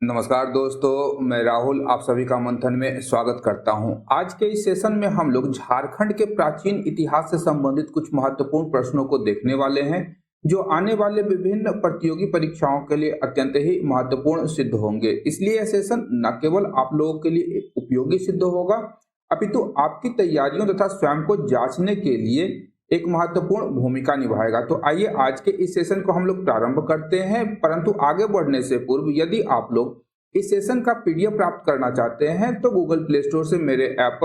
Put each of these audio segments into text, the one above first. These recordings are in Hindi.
नमस्कार दोस्तों, मैं राहुल आप सभी का मंथन में स्वागत करता हूं। आज के इस सेशन में हम लोग झारखंड के प्राचीन इतिहास से संबंधित कुछ महत्वपूर्ण प्रश्नों को देखने वाले हैं, जो आने वाले विभिन्न प्रतियोगी परीक्षाओं के लिए अत्यंत ही महत्वपूर्ण सिद्ध होंगे। इसलिए यह सेशन न केवल आप लोगों के लिए उपयोगी सिद्ध होगा, अपितु आपकी तैयारियों तथा स्वयं को जांचने के लिए एक महत्वपूर्ण भूमिका निभाएगा। तो आइए आज के इस सेशन को हम लोग प्रारंभ करते हैं, परंतु आगे बढ़ने से पूर्व यदि आप लोग इस सेशन का पीडीएफ प्राप्त करना चाहते हैं तो गूगल प्ले स्टोर से मेरे ऐप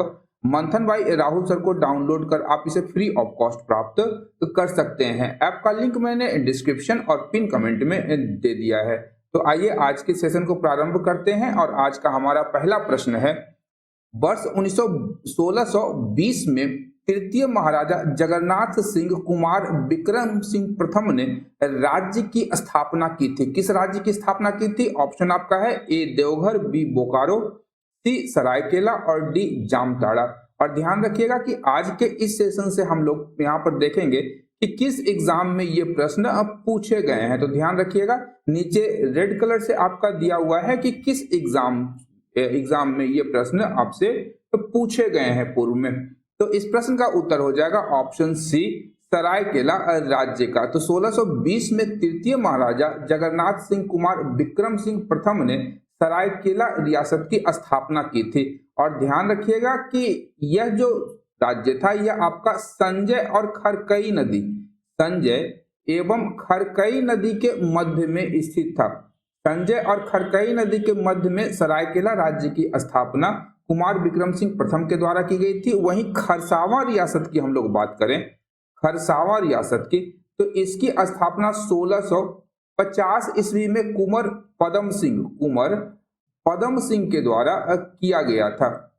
मंथन बाई राहुल सर को डाउनलोड कर आप इसे फ्री ऑफ कॉस्ट प्राप्त कर सकते हैं। ऐप का लिंक मैंने डिस्क्रिप्शन और पिन कमेंट में दे दिया है। तो आइए आज के सेशन को प्रारंभ करते हैं और आज का हमारा पहला प्रश्न है, वर्ष 1620 में तृतीय महाराजा जगन्नाथ सिंह कुमार विक्रम सिंह प्रथम ने राज्य की स्थापना की थी। किस राज्य की स्थापना की थी? ऑप्शन आपका है ए देवघर, बी बोकारो, सी सरायकेला और डी जामताड़ा। और ध्यान रखिएगा कि आज के इस सेशन से हम लोग यहाँ पर देखेंगे कि किस एग्जाम में ये प्रश्न अब पूछे गए हैं। तो ध्यान रखिएगा, नीचे रेड कलर से आपका दिया हुआ है कि किस एग्जाम में ये प्रश्न आपसे पूछे गए हैं पूर्व में। तो इस प्रश्न का उत्तर हो जाएगा ऑप्शन सी, सरायकेला राज्य का। तो 1620 में तृतीय महाराजा जगन्नाथ सिंह कुमार विक्रम सिंह प्रथम ने सरायकेला रियासत की स्थापना की थी। और ध्यान रखिएगा कि यह जो राज्य था यह आपका संजय और खरकई नदी, संजय एवं खरकई नदी के मध्य में स्थित था। संजय और खरकई नदी के मध्य में सरायकेला राज्य की स्थापना कुमार विक्रम सिंह प्रथम के द्वारा की गई थी। वहीं खरसावां रियासत की हम लोग बात करें, खरसावां रियासत की, तो इसकी स्थापना 1650 ईस्वी में कुंवर पदम सिंह के द्वारा किया गया था।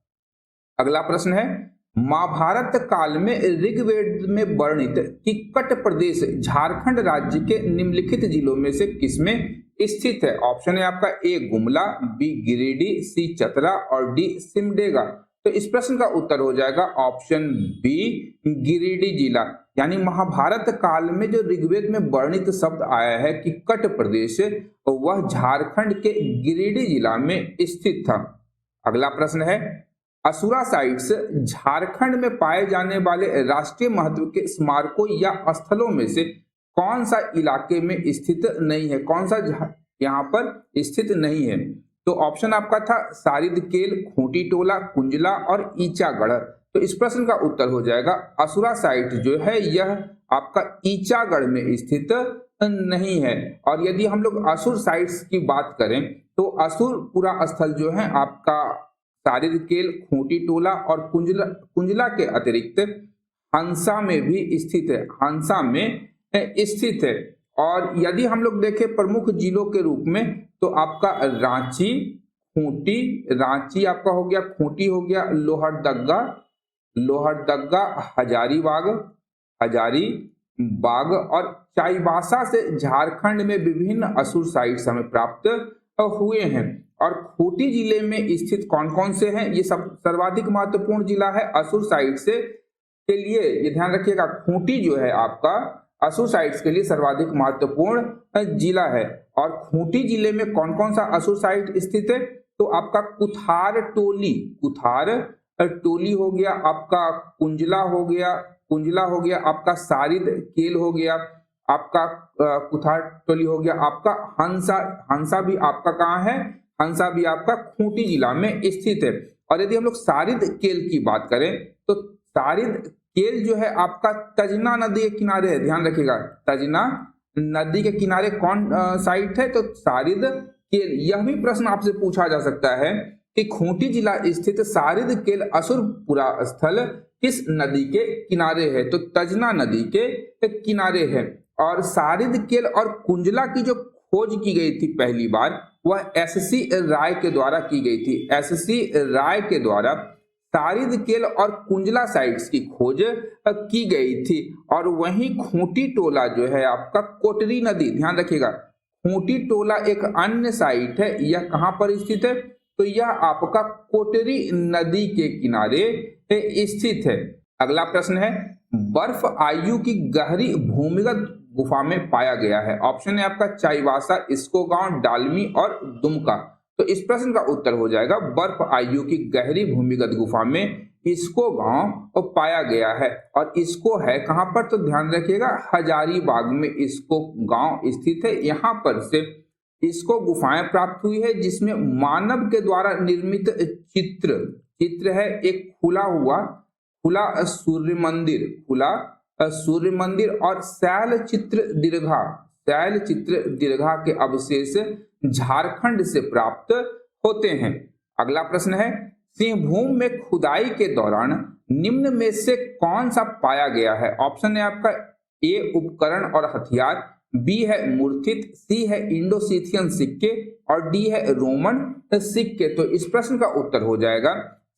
अगला प्रश्न है, महाभारत काल में ऋग्वेद में वर्णित किक्कट प्रदेश झारखंड राज्य के निम्नलिखित जिलों में से किसमें स्थित है? ऑप्शन है आपका ए गुमला, बी गिरिडीह, सी चतरा और डी सिमडेगा। तो इस प्रश्न का उत्तर हो जाएगा ऑप्शन बी, गिरिडीह जिला। यानी महाभारत काल में जो ऋग्वेद में वर्णित शब्द आया है किक्कट प्रदेश, वह झारखंड के गिरिडीह जिला में स्थित था। अगला प्रश्न है, असुरा साइट्स झारखंड में पाए जाने वाले राष्ट्रीय महत्व के स्मारकों या स्थलों में से कौन सा इलाके में स्थित नहीं है? कौन सा यहाँ पर स्थित नहीं है? तो ऑप्शन आपका था सारिदकेल, खूंटी टोला, कुंजला और ईचागढ़। तो इस प्रश्न का उत्तर हो जाएगा असुरा साइट जो है यह आपका ईचागढ़ में स्थित नहीं है। और यदि हम लोग असुर साइट्स की बात करें तो असुर पूरा स्थल जो है आपका सारिदकेल, खूंटी टोला और कुंजला के अतिरिक्त हंसा में भी स्थित है, हंसा में स्थित है। और यदि हम लोग देखें प्रमुख जिलों के रूप में तो आपका रांची आपका हो गया, खूंटी हो गया, लोहरदग्गा, हजारीबाग और चाईबासा से झारखंड में विभिन्न असुर साइट्स हमें प्राप्त हुए हैं। और खूंटी जिले में स्थित कौन कौन से हैं? ये सब सर्वाधिक महत्वपूर्ण जिला है असुर साइट से के लिए। ये ध्यान रखिएगा, खूंटी जो है आपका असुर साइट्स के लिए सर्वाधिक महत्वपूर्ण जिला है। और खूंटी जिले में कौन कौन सा असुर साइट स्थित है? तो आपका कुथार टोली हो गया, आपका कुंजला हो गया, आपका सारिद केल हो गया, आपका कुथार टोली हो गया, आपका हंसा भी आपका कहाँ है? हंसा भी आपका खूंटी जिला में स्थित है। और यदि हम लोग सारिद केल की बात करें तो सारिद केल जो है आपका तजना नदी के किनारे है। ध्यान रखिएगा, तजना नदी के किनारे कौन साइट है? तो सारिद केल। यह भी प्रश्न आपसे पूछा जा सकता है कि खूंटी जिला स्थित सारिद केल असुरपुरा स्थल किस नदी के किनारे है? तो तजना नदी के किनारे है। और सारिद केल और कुंजला की जो खोज की गई थी पहली बार, वह एससी राय के द्वारा की गई थी। एससी राय के द्वारा सारिदकेल और कुंजला साइट्स की खोज की गई थी। और वहीं खूंटी टोला जो है आपका कोटरी नदी, ध्यान रखिएगा, खूंटी टोला एक अन्य साइट है। यह कहां पर स्थित है? तो यह आपका कोटरी नदी के किनारे स्थित है। अगला प्रश्न है, बर्फ आयु की गहरी भूमिगत गुफा में पाया गया है। ऑप्शन है आपका चाईबासा, इसको गांव, डालमी और दुमका। तो इस प्रश्न का उत्तर हो जाएगा बर्फ आयु की गहरी भूमिगत गुफा में इसको गांव पाया गया है। और इसको है कहां पर, तो ध्यान रखिएगा हजारीबाग में इसको गांव स्थित है। यहाँ पर से इसको गुफाएं प्राप्त हुई है जिसमें मानव के द्वारा निर्मित चित्र है। एक खुला सूर्य मंदिर और शैल चित्र दीर्घा के अवशेष झारखंड से प्राप्त होते हैं। अगला प्रश्न है सिंहभूम में खुदाई के दौरान निम्न में से कौन सा पाया गया है। ऑप्शन है आपका ए उपकरण और हथियार, बी है मूर्तित, सी है इंडोसीथियन सिक्के और डी है रोमन सिक्के। तो इस प्रश्न का उत्तर हो जाएगा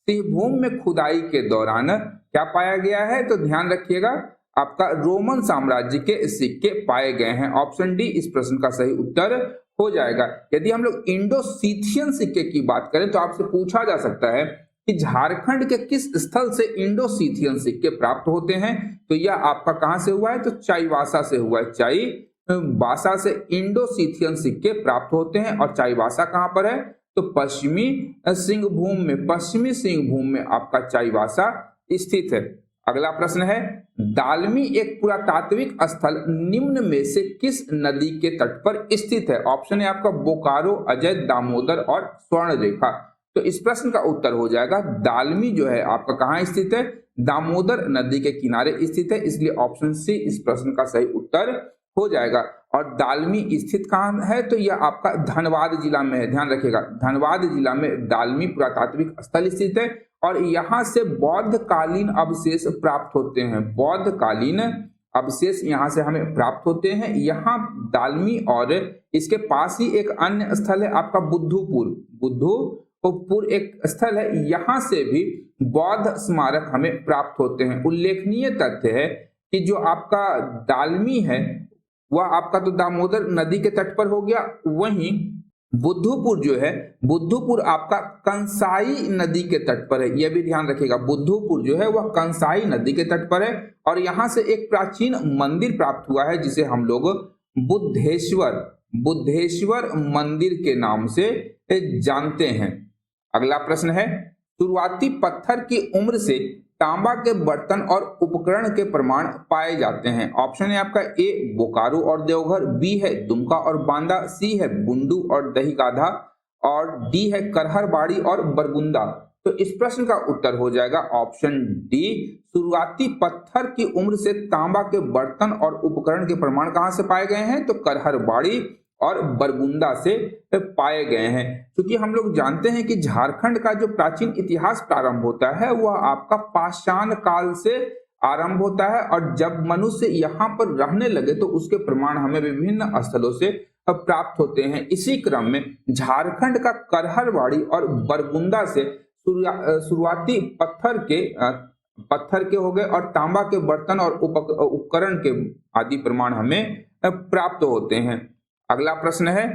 सिंहभूम में खुदाई के दौरान क्या पाया गया है, तो ध्यान रखिएगा आपका रोमन साम्राज्य के सिक्के पाए गए हैं। ऑप्शन डी इस प्रश्न का सही उत्तर हो जाएगा। यदि हम लोग इंडोसीथियन सिक्के की बात करें तो आपसे पूछा जा सकता है कि झारखंड के किस स्थल से इंडोसीथियन सिक्के प्राप्त होते हैं, तो यह आपका कहां से हुआ है, तो चाईबासा से हुआ है। चाईबासा से इंडोसीथियन सिक्के प्राप्त होते हैं। और चाईबासा कहां पर है, तो पश्चिमी सिंहभूम में आपका चाईबासा स्थित है। अगला प्रश्न है दालमी एक पुरातात्विक स्थल निम्न में से किस नदी के तट पर स्थित है। ऑप्शन है आपका बोकारो, अजय, दामोदर और स्वर्ण रेखा। तो इस प्रश्न का उत्तर हो जाएगा दालमी जो है आपका कहां स्थित है, दामोदर नदी के किनारे स्थित है। इसलिए ऑप्शन सी इस प्रश्न का सही उत्तर हो जाएगा। और दालमी स्थित कहां है, तो यह आपका धनबाद जिला में है। ध्यान रखिएगा धनबाद जिला में दालमी पुरातात्विक स्थल स्थित है और यहां से बौद्ध कालीन अवशेष प्राप्त होते हैं। बौद्ध कालीन अवशेष यहां से हमें प्राप्त होते हैं। यहाँ दालमी और इसके पास ही एक अन्य स्थल है आपका बुद्धूपुर एक स्थल है, यहां से भी बौद्ध स्मारक हमें प्राप्त होते हैं। उल्लेखनीय तथ्य है कि जो आपका दालमी है वह आपका तो दामोदर नदी के तट पर हो गया, वहीं बुद्धूपुर जो है, बुद्धूपुर आपका कंसाई नदी के तट पर है। यह भी ध्यान रखिएगा बुद्धूपुर जो है वह कंसाई नदी के तट पर है और यहां से एक प्राचीन मंदिर प्राप्त हुआ है जिसे हम लोग बुद्धेश्वर मंदिर के नाम से जानते हैं। अगला प्रश्न है शुरुआती पत्थर की उम्र से तांबा के बर्तन और उपकरण के प्रमाण पाए जाते हैं। ऑप्शन है आपका ए बोकारो और देवघर, बी है दुमका और बांदा, सी है बुंडू और दहीगाधा और डी है करहरबाड़ी और बरगुंदा। तो इस प्रश्न का उत्तर हो जाएगा ऑप्शन डी, शुरुआती पत्थर की उम्र से तांबा के बर्तन और उपकरण के प्रमाण कहां से पाए गए हैं, तो करहरबाड़ी और बरगुंदा से पाए गए हैं। क्योंकि हम लोग जानते हैं कि झारखंड का जो प्राचीन इतिहास प्रारंभ होता है वह आपका पाषाण काल से आरंभ होता है और जब मनुष्य यहाँ पर रहने लगे तो उसके प्रमाण हमें विभिन्न स्थलों से प्राप्त होते हैं। इसी क्रम में झारखंड का करहरबाड़ी और बरगुंदा से शुरुआती पत्थर के हो गए और तांबा के बर्तन और उपकरण के आदि प्रमाण हमें प्राप्त होते हैं। अगला प्रश्न है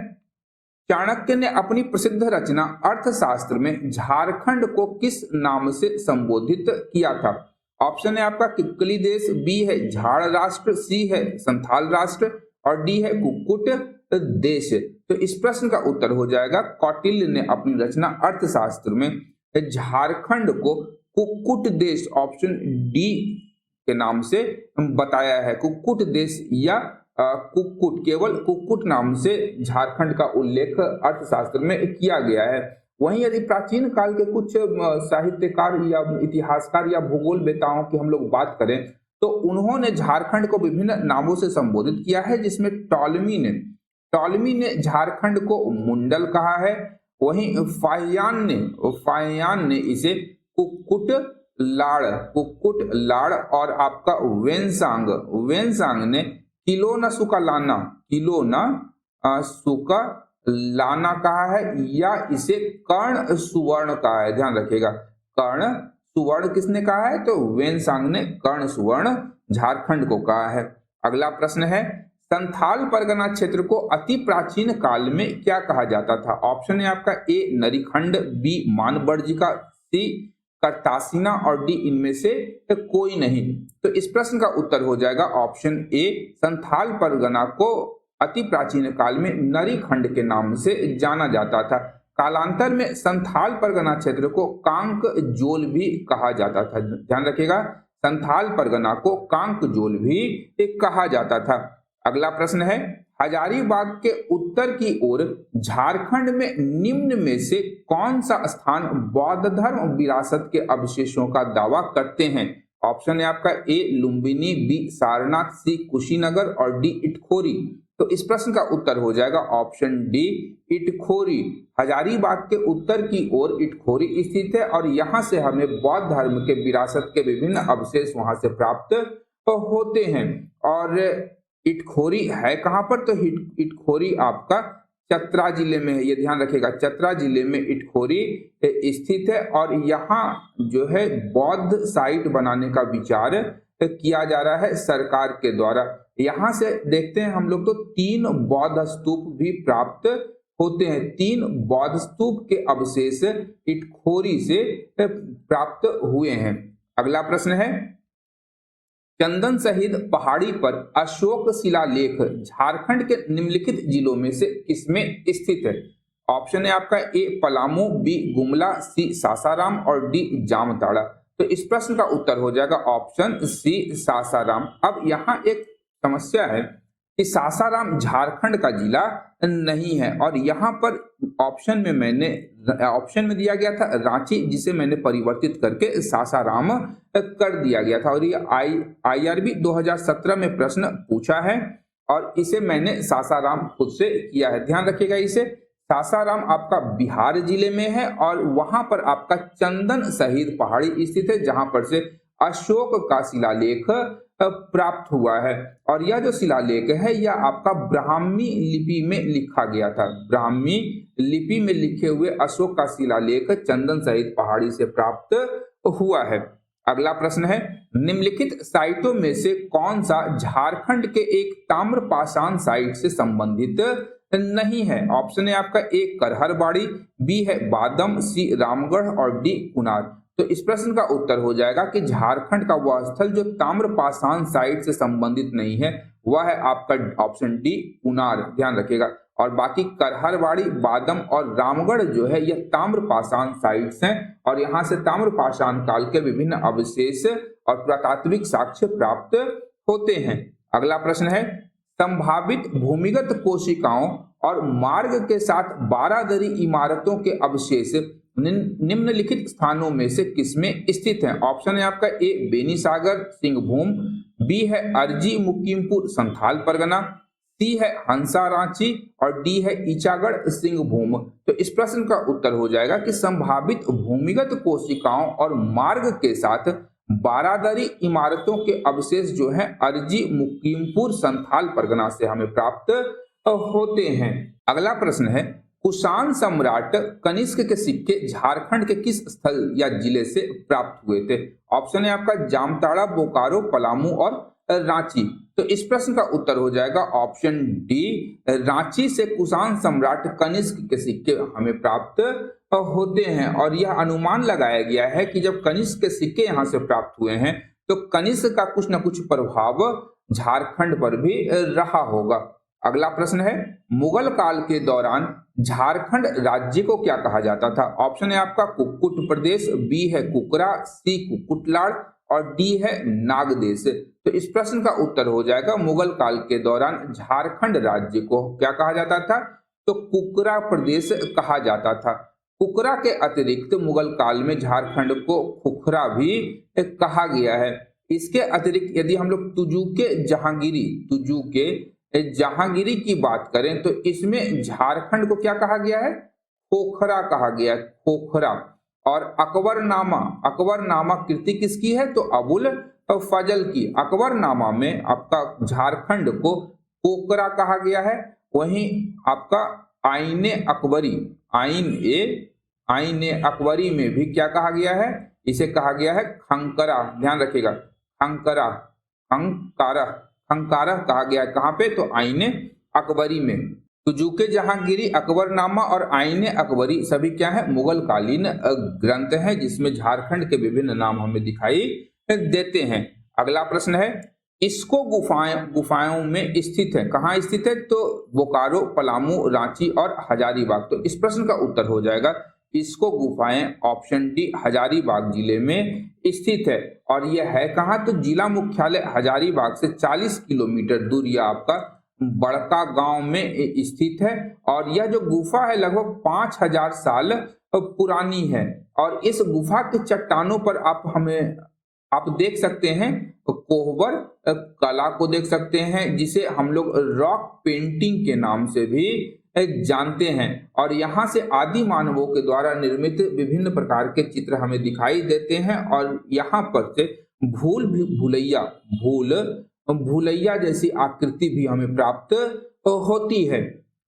चाणक्य ने अपनी प्रसिद्ध रचना अर्थशास्त्र में झारखंड को किस नाम से संबोधित किया था। ऑप्शन है आपका किक्ली देश, बी है झाड़ राष्ट्र, सी है संथाल राष्ट्र और डी है कुक्कुट देश। तो इस प्रश्न का उत्तर हो जाएगा कौटिल्य ने अपनी रचना अर्थशास्त्र में झारखंड को कुक्कुट देश ऑप्शन डी के नाम से बताया है। कुक्कुट देश या कुक्कुट, केवल कुक्कुट नाम से झारखंड का उल्लेख अर्थशास्त्र में किया गया है। वहीं यदि प्राचीन काल के कुछ साहित्यकार या इतिहासकार या भूगोल वेताओं की हम लोग बात करें तो उन्होंने झारखंड को विभिन्न नामों से संबोधित किया है, जिसमें टॉलमी ने झारखंड को मुंडल कहा है। वहीं फाहियान ने इसे कुक्कुट लाड़ और आपका वेनसांग ने किलोना सुका कहा है या इसे कर्ण सुवर्ण कहा है। ध्यान रखिएगा कर्ण सुवर्ण किसने कहा है, तो वेनसांग ने कर्ण सुवर्ण झारखंड को कहा है। अगला प्रश्न है संथाल परगना क्षेत्र को अति प्राचीन काल में क्या कहा जाता था। ऑप्शन है आपका ए नरीखंड, बी मानबर्जिका, सी करतासीना और डी इनमें से कोई नहीं। तो इस प्रश्न का उत्तर हो जाएगा ऑप्शन ए, संथाल परगना को अति प्राचीन काल में नरीखंड के नाम से जाना जाता था। कालांतर में संथाल परगना क्षेत्र को कांकजोल भी कहा जाता था। ध्यान रखिएगा, संथाल परगना को कांकजोल भी कहा जाता था। अगला प्रश्न है, हजारीबाग के उत्तर की ओर झारखंड में निम्न में से कौन सा स्थान बौद्ध धर्म विरासत के अवशेषों का दावा करते हैं? ऑप्शन है आपका ए लुम्बिनी, बी सारनाथ, सी कुशीनगर और डी इटखोरी। तो इस प्रश्न का उत्तर हो जाएगा ऑप्शन डी इटखोरी। हजारीबाग के उत्तर की ओर इटखोरी स्थित है और यहाँ से हमें बौद्ध धर्म के विरासत के विभिन्न अवशेष वहां से प्राप्त होते हैं। और इटखोरी है कहां पर? तो इटखोरी आपका चतरा जिले में है, ये ध्यान रखिएगा, चतरा जिले में इटखोरी स्थित है। और यहाँ जो है बौद्ध साइट बनाने का विचार किया जा रहा है सरकार के द्वारा। यहाँ से देखते हैं हम लोग तो 3 बौद्ध स्तूप भी प्राप्त होते हैं। 3 बौद्ध स्तूप के अवशेष इटखोरी से प्राप्त हुए हैं। अगला प्रश्न है, चंदन शहीद पहाड़ी पर अशोक शिलालेख झारखंड के निम्नलिखित जिलों में से किसमें स्थित है? ऑप्शन है आपका ए पलामू, बी गुमला, सी सासाराम और डी जामताड़ा। तो इस प्रश्न का उत्तर हो जाएगा ऑप्शन सी सासाराम। अब यहाँ एक समस्या है कि सासाराम झारखंड का जिला नहीं है और यहाँ पर ऑप्शन में दिया गया था रांची, जिसे मैंने परिवर्तित करके सासाराम कर दिया गया था। और ये IRB 2017 में प्रश्न पूछा है और इसे मैंने सासाराम खुद से किया है। ध्यान रखिएगा, इसे सासाराम आपका बिहार जिले में है और वहां पर आपका चंदन शहीद पहाड़ी स्थित है, जहां पर से अशोक का शिलालेख प्राप्त हुआ है। और यह जो शिलालेख है यह आपका ब्राह्मी लिपि में लिखा गया था। ब्राह्मी लिपि में लिखे हुए अशोक का शिलालेख चंदन शहीद पहाड़ी से प्राप्त हुआ है। अगला प्रश्न है, निम्नलिखित साइटों में से कौन सा झारखंड के एक ताम्रपाषाण साइट से संबंधित नहीं है? ऑप्शन है आपका ए करहरबाड़ी, बी है बादम, सी रामगढ़ और डी कुनार। तो इस प्रश्न का उत्तर हो जाएगा कि झारखंड का वह स्थल जो ताम्रपाषाण साइट से संबंधित नहीं है वह है आपका ऑप्शन डी कुनार। ध्यान रखिएगा। और बाकी करहरबाड़ी, बादम और रामगढ़ जो है यह ताम्रपाषाण साइट्स हैं और यहाँ से ताम्रपाषाण काल के विभिन्न अवशेष और पुरातात्विक साक्ष्य प्राप्त होते हैं। अगला प्रश्न है, संभावित भूमिगत कोशिकाओं और मार्ग के साथ बारादरी इमारतों के अवशेष निम्नलिखित स्थानों में से किसमें स्थित हैं? ऑप्शन है आपका ए बेनीसागर सिंहभूम, बी है अर्जी मुकीमपुर संथाल परगना, सी है हंसा रांची और डी है ईचागढ़ सिंहभूम। तो इस प्रश्न का उत्तर हो जाएगा कि संभावित भूमिगत कोशिकाओं और मार्ग के साथ बारादरी इमारतों के अवशेष जो है अर्जी मुकीमपुर संथाल परगना से हमें प्राप्त होते हैं। अगला प्रश्न है, कुषाण सम्राट कनिष्क के सिक्के झारखंड के किस स्थल या जिले से प्राप्त हुए थे? ऑप्शन है आपका जामताड़ा, बोकारो, पलामू और रांची। तो इस प्रश्न का उत्तर हो जाएगा ऑप्शन डी रांची से कुषाण सम्राट कनिष्क के सिक्के हमें प्राप्त होते हैं। और यह अनुमान लगाया गया है कि जब कनिष्क के सिक्के यहाँ से प्राप्त हुए हैं तो कनिष्क का कुछ न कुछ प्रभाव झारखंड पर भी रहा होगा। अगला प्रश्न है, मुगल काल के दौरान झारखंड राज्य को क्या कहा जाता था? ऑप्शन है आपका कुक्कुट प्रदेश, बी है कुकरा, सी कुकुटलाड़ और डी है नागदेश। तो इस प्रश्न का उत्तर हो जाएगा मुगल काल के दौरान झारखंड राज्य को क्या कहा जाता था? तो कुकरा प्रदेश कहा जाता था। कुकरा के अतिरिक्त मुगल काल में झारखंड को खुखरा भी कहा गया है। इसके अतिरिक्त यदि हम लोग तुजुके जहांगीरी की बात करें तो इसमें झारखंड को क्या कहा गया है? खोखरा कहा गया है, खोखरा। और अकबरनामा कृति किसकी है? तो अबुल फजल की। अकबरनामा में आपका झारखंड को कोकरा कहा गया है। वहीं आपका आईने अकबरी में भी क्या कहा गया है? इसे कहा गया है खंकरा। ध्यान रखिएगा, खंकारा कहा गया है। कहां पे? तो आईने अकबरी में। तुजुके जहांगीरी, अकबरनामा और आईने अकबरी सभी क्या है? मुगल कालीन ग्रंथ हैं जिसमें झारखंड के विभिन्न नाम हमें दिखाई देते हैं। अगला प्रश्न है, इसको गुफाओं में स्थित है। कहाँ स्थित है? तो बोकारो, पलामू, रांची और हजारीबाग। तो इस प्रश्न का उत्तर हो जाएगा इसको गुफाएं, ऑप्शन डी, हजारीबाग जिले में स्थित है। और यह है कहाँ? तो जिला मुख्यालय हजारीबाग से 40 किलोमीटर दूर यह आपका बड़का गांव में स्थित है। और यह जो गुफा है लगभग 5000 साल पुरानी है। और इस गुफा के चट्टानों पर आप देख सकते हैं कोहबर कला को देख सकते हैं, जिसे हम लोग रॉक पेंटिंग के नाम से भी जानते हैं। और यहाँ से आदि मानवों के द्वारा निर्मित विभिन्न प्रकार के चित्र हमें दिखाई देते हैं। और यहाँ पर से भूलैया जैसी आकृति भी हमें प्राप्त होती है।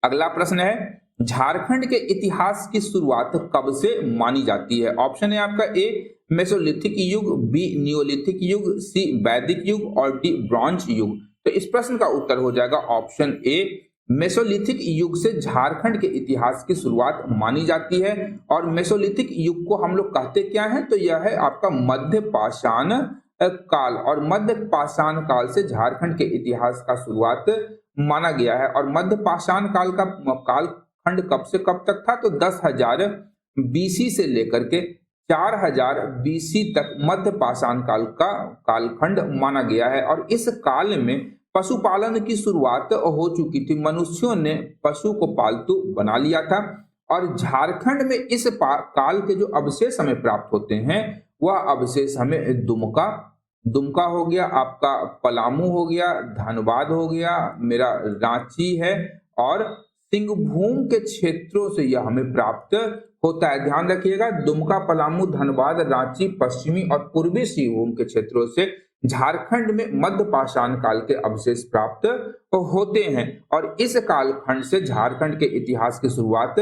अगला प्रश्न है झारखंड के इतिहास की शुरुआत कब से मानी जाती है? ऑप्शन है आपका ए मेसोलिथिक युग, बी नियोलिथिक युग, सी वैदिक युग और डी ब्रॉन्ज युग। तो इस प्रश्न का उत्तर हो जाएगा ऑप्शन ए मेसोलिथिक युग से झारखंड के इतिहास की शुरुआत मानी जाती है। और मेसोलिथिक युग को हम लोग कहते क्या है? तो यह है आपका मध्य पाषाण काल। और मध्य पाषाण काल से झारखंड के इतिहास का शुरुआत माना गया है। और मध्य पाषाण काल का कालखंड कब से कब तक था? तो 10,000 बीसी से लेकर के 4000 बीसी तक मध्य पाषाण काल का कालखंड माना गया है। और इस काल में पशुपालन की शुरुआत हो चुकी थी। मनुष्यों ने पशु को पालतू बना लिया था। और झारखंड में इस काल के जो अवशेष हमें प्राप्त होते हैं वह अवशेष हमें दुमका हो गया, आपका पलामू हो गया, धनबाद हो गया, मेरा रांची है और सिंहभूम के क्षेत्रों से यह हमें प्राप्त होता है। ध्यान रखिएगा, दुमका, पलामू, धनबाद, रांची, पश्चिमी और पूर्वी सिंहभूम के क्षेत्रों से झारखंड में मध्य पाषाण काल के अवशेष प्राप्त होते हैं। और इस कालखंड से झारखंड के इतिहास की शुरुआत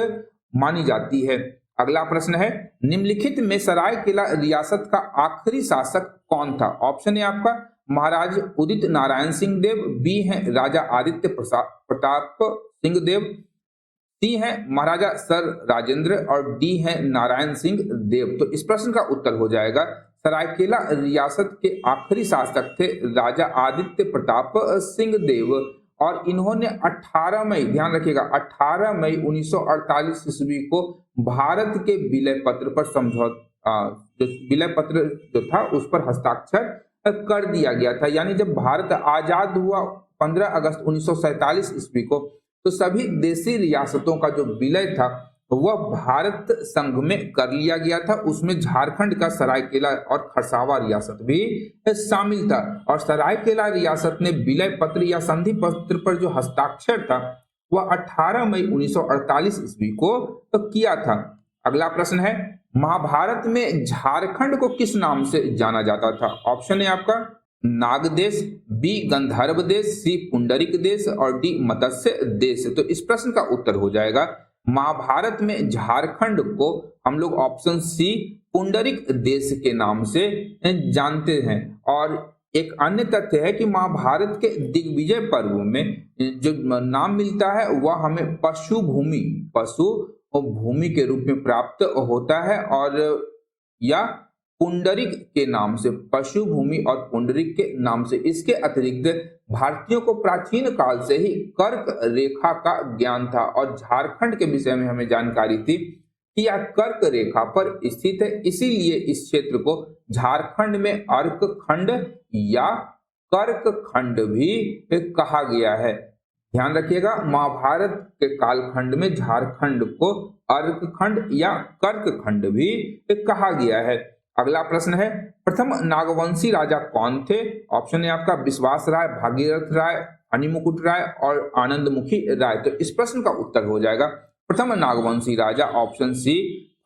मानी जाती है। अगला प्रश्न है निम्नलिखित में सरायकेला रियासत का आखिरी शासक कौन था? ऑप्शन है आपका महाराज उदित नारायण सिंह देव, बी है राजा आदित्य प्रताप सिंह देव, सी है महाराजा सर राजेंद्र और डी है नारायण सिंह देव। तो इस प्रश्न का उत्तर हो जाएगा सरायकेला रियासत के आखिरी शासक थे राजा आदित्य प्रताप सिंह देव। और इन्होंने 18 मई, ध्यान रखिएगा 18 मई 1948 ईस्वी को भारत के विलय पत्र पर विलय पत्र जो था उस पर हस्ताक्षर कर दिया गया था। यानी जब भारत आजाद हुआ 15 अगस्त 1947 ईस्वी को, तो सभी देशी रियासतों का जो विलय था वह भारत संघ में कर लिया गया था। उसमें झारखंड का सरायकेला और खरसावा रियासत भी शामिल था। और सरायकेला रियासत ने विलय पत्र या संधि पत्र पर जो हस्ताक्षर था वह 18 मई 1948 ईस्वी को किया था। अगला प्रश्न है महाभारत में झारखंड को किस नाम से जाना जाता था? ऑप्शन है आपका नागदेश, बी गंधर्व देश, सी पुंडरिक देश और डी मत्स्य देश। तो इस प्रश्न का उत्तर हो जाएगा महाभारत में झारखंड को हम लोग ऑप्शन सी पुंडरिक देश के नाम से जानते हैं। और एक अन्य तथ्य है कि महाभारत के दिग्विजय पर्व में जो नाम मिलता है वह हमें पशु भूमि के रूप में प्राप्त होता है। और या पुंडरिक के नाम से, पशु भूमि और पुंडरिक के नाम से। इसके अतिरिक्त भारतीयों को प्राचीन काल से ही कर्क रेखा का ज्ञान था। और झारखंड के विषय में हमें जानकारी थी कि यह कर्क रेखा पर स्थित है, इसीलिए इस क्षेत्र को झारखंड में अर्क खंड या कर्क खंड भी कहा गया है। ध्यान रखिएगा महाभारत के कालखंड में झारखंड को अर्क खंड या कर्क खंड भी कहा गया है। अगला प्रश्न है प्रथम नागवंशी राजा कौन थे? ऑप्शन है आपका विश्वास राय, भागीरथ राय, हनीमुकुट राय और आनंदमुखी राय। तो इस प्रश्न का उत्तर हो जाएगा प्रथम नागवंशी राजा ऑप्शन सी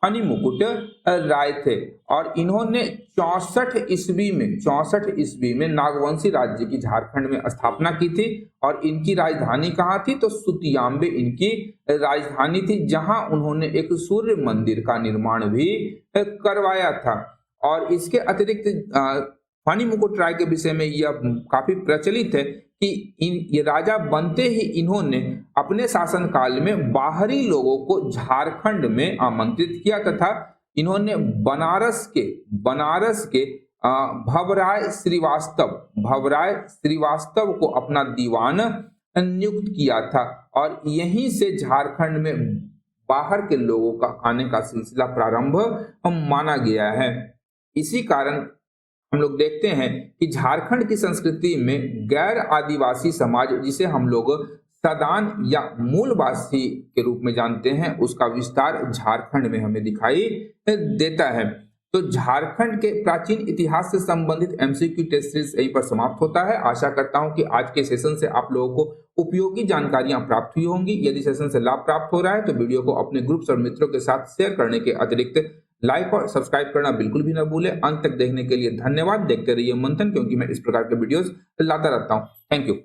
हनीमुकुट राय थे। और इन्होंने 64 ईस्वी में नागवंशी राज्य की झारखंड में स्थापना की थी। और इनकी राजधानी कहाँ थी? तो सुतियाम्बे इनकी राजधानी थी, जहां उन्होंने एक सूर्य मंदिर का निर्माण भी करवाया था। और इसके अतिरिक्त हनीमुकुट राय के विषय में यह काफी प्रचलित है कि ये राजा बनते ही इन्होंने अपने शासनकाल में बाहरी लोगों को झारखंड में आमंत्रित किया तथा इन्होंने बनारस के भवराय श्रीवास्तव को अपना दीवान नियुक्त किया था और यहीं से झारखंड में बाहर के लोगों का आने का सिलसिला प्रारंभ माना गया है। इसी कारण हम लोग देखते हैं कि झारखंड की संस्कृति में गैर आदिवासी समाज, जिसे हम लोग सदान या मूलवासी के रूप में जानते हैं, उसका विस्तार झारखंड में हमें दिखाई देता है। तो झारखंड के प्राचीन इतिहास से संबंधित एमसीक्यू टेस्ट सीरीज यहीं पर समाप्त होता है। आशा करता हूं कि आज के सेशन से आप लोगों को उपयोगी जानकारियां प्राप्त हुई होंगी। यदि सेशन से लाभ प्राप्त हो रहा है तो वीडियो को अपने ग्रुप्स और मित्रों के साथ शेयर करने के अतिरिक्त लाइक और सब्सक्राइब करना बिल्कुल भी न भूलें। अंत तक देखने के लिए धन्यवाद। देखते रहिए मंथन, क्योंकि मैं इस प्रकार के वीडियोस लाता रहता हूं। Thank you.